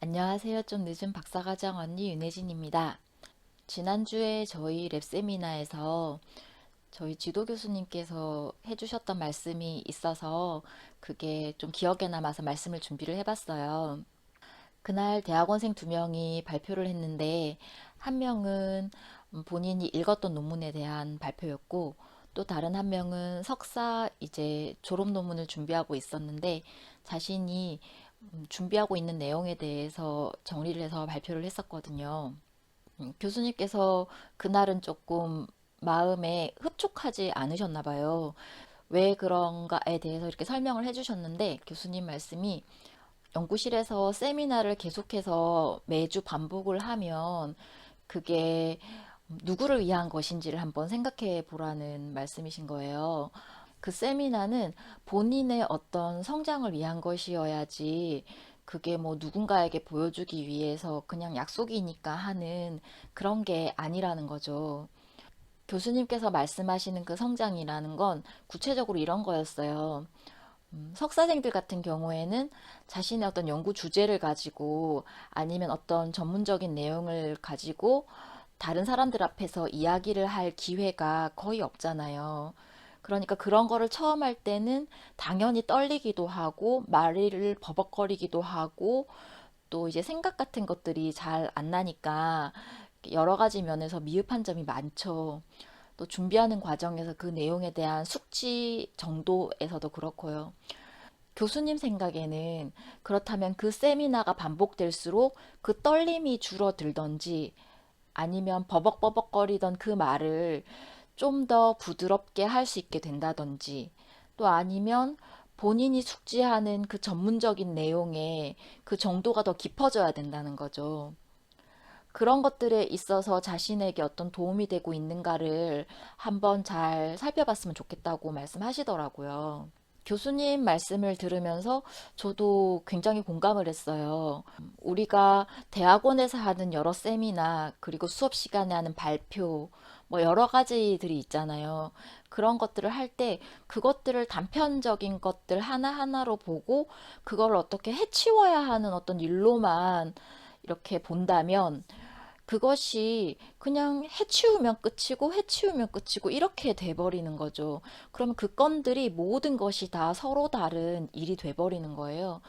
안녕하세요. 좀 늦은 박사과정 언니 윤혜진입니다. 지난주에 저희 랩 세미나에서 저희 지도 교수님께서 해주셨던 말씀이 있어서 그게 좀 기억에 남아서 말씀을 준비를 해봤어요. 그날 대학원생 두 명이 발표를 했는데 한 명은 본인이 읽었던 논문에 대한 발표였고 또 다른 한 명은 석사 이제 졸업 논문을 준비하고 있었는데 자신이 준비하고 있는 내용에 대해서 정리를 해서 발표를 했었거든요. 교수님께서 그날은 조금 마음에 흡족하지 않으셨나 봐요. 왜 그런가에 대해서 이렇게 설명을 해주셨는데 교수님 말씀이 연구실에서 세미나를 계속해서 매주 반복을 하면 그게 누구를 위한 것인지를 한번 생각해 보라는 말씀이신 거예요. 그 세미나는 본인의 어떤 성장을 위한 것이어야지 그게 뭐 누군가에게 보여주기 위해서 그냥 약속이니까 하는 그런 게 아니라는 거죠. 교수님께서 말씀하시는 그 성장이라는 건 구체적으로 이런 거였어요. 석사생들 같은 경우에는 자신의 어떤 연구 주제를 가지고 아니면 어떤 전문적인 내용을 가지고 다른 사람들 앞에서 이야기를 할 기회가 거의 없잖아요. 그러니까 그런 거를 처음 할 때는 당연히 떨리기도 하고 말을 버벅거리기도 하고 또 이제 생각 같은 것들이 잘 안 나니까 여러 가지 면에서 미흡한 점이 많죠. 또 준비하는 과정에서 그 내용에 대한 숙지 정도에서도 그렇고요. 교수님 생각에는 그렇다면 그 세미나가 반복될수록 그 떨림이 줄어들던지 아니면 버벅버벅거리던 그 말을 좀 더 부드럽게 할 수 있게 된다든지 또 아니면 본인이 숙지하는 그 전문적인 내용에 그 정도가 더 깊어져야 된다는 거죠. 그런 것들에 있어서 자신에게 어떤 도움이 되고 있는가를 한번 잘 살펴봤으면 좋겠다고 말씀하시더라고요. 교수님 말씀을 들으면서 저도 굉장히 공감을 했어요. 우리가 대학원에서 하는 여러 세미나, 그리고 수업 시간에 하는 발표, 뭐 여러 가지들이 있잖아요. 그런 것들을 할 때 그것들을 단편적인 것들 하나하나로 보고 그걸 어떻게 해치워야 하는 어떤 일로만 이렇게 본다면 그것이 그냥 해치우면 끝이고 해치우면 끝이고 이렇게 돼버리는 거죠. 그러면 그 건들이 모든 것이 다 서로 다른 일이 돼버리는 거예요.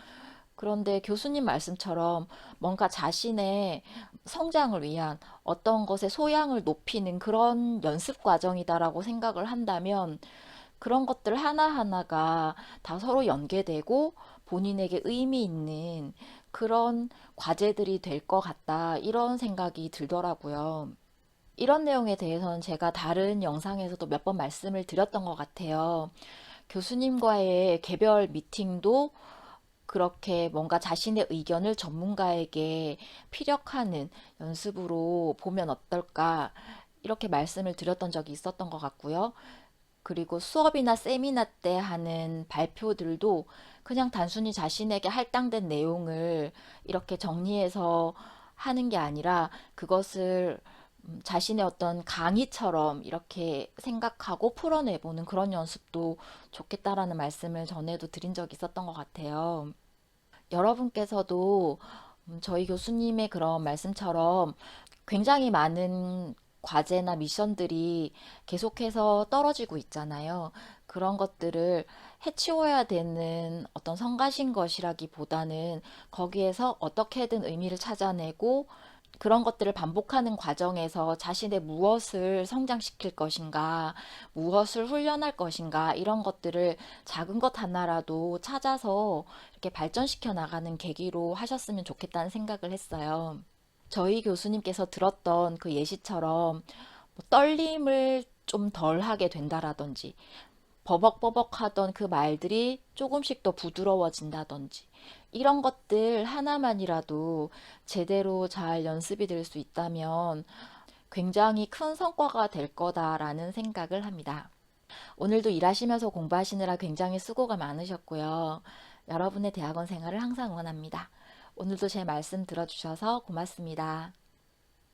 그런데 교수님 말씀처럼 뭔가 자신의 성장을 위한 어떤 것의 소양을 높이는 그런 연습 과정이다라고 생각을 한다면 그런 것들 하나하나가 다 서로 연계되고 본인에게 의미 있는 그런 과제들이 될 것 같다. 이런 생각이 들더라고요. 이런 내용에 대해서는 제가 다른 영상에서도 몇 번 말씀을 드렸던 것 같아요. 교수님과의 개별 미팅도 그렇게 뭔가 자신의 의견을 전문가에게 피력하는 연습으로 보면 어떨까 이렇게 말씀을 드렸던 적이 있었던 것 같고요. 그리고 수업이나 세미나 때 하는 발표들도 그냥 단순히 자신에게 할당된 내용을 이렇게 정리해서 하는 게 아니라 그것을 자신의 어떤 강의처럼 이렇게 생각하고 풀어내보는 그런 연습도 좋겠다라는 말씀을 전에도 드린 적이 있었던 것 같아요. 여러분께서도 저희 교수님의 그런 말씀처럼 굉장히 많은 과제나 미션들이 계속해서 떨어지고 있잖아요. 그런 것들을 해치워야 되는 어떤 성가신 것이라기보다는 거기에서 어떻게든 의미를 찾아내고 그런 것들을 반복하는 과정에서 자신의 무엇을 성장시킬 것인가, 무엇을 훈련할 것인가, 이런 것들을 작은 것 하나라도 찾아서 이렇게 발전시켜 나가는 계기로 하셨으면 좋겠다는 생각을 했어요. 저희 교수님께서 들었던 그 예시처럼 뭐 떨림을 좀 덜 하게 된다라든지 버벅버벅 하던 그 말들이 조금씩 더 부드러워진다든지 이런 것들 하나만이라도 제대로 잘 연습이 될 수 있다면 굉장히 큰 성과가 될 거다라는 생각을 합니다. 오늘도 일하시면서 공부하시느라 굉장히 수고가 많으셨고요. 여러분의 대학원 생활을 항상 응원합니다. 오늘도 제 말씀 들어주셔서 고맙습니다.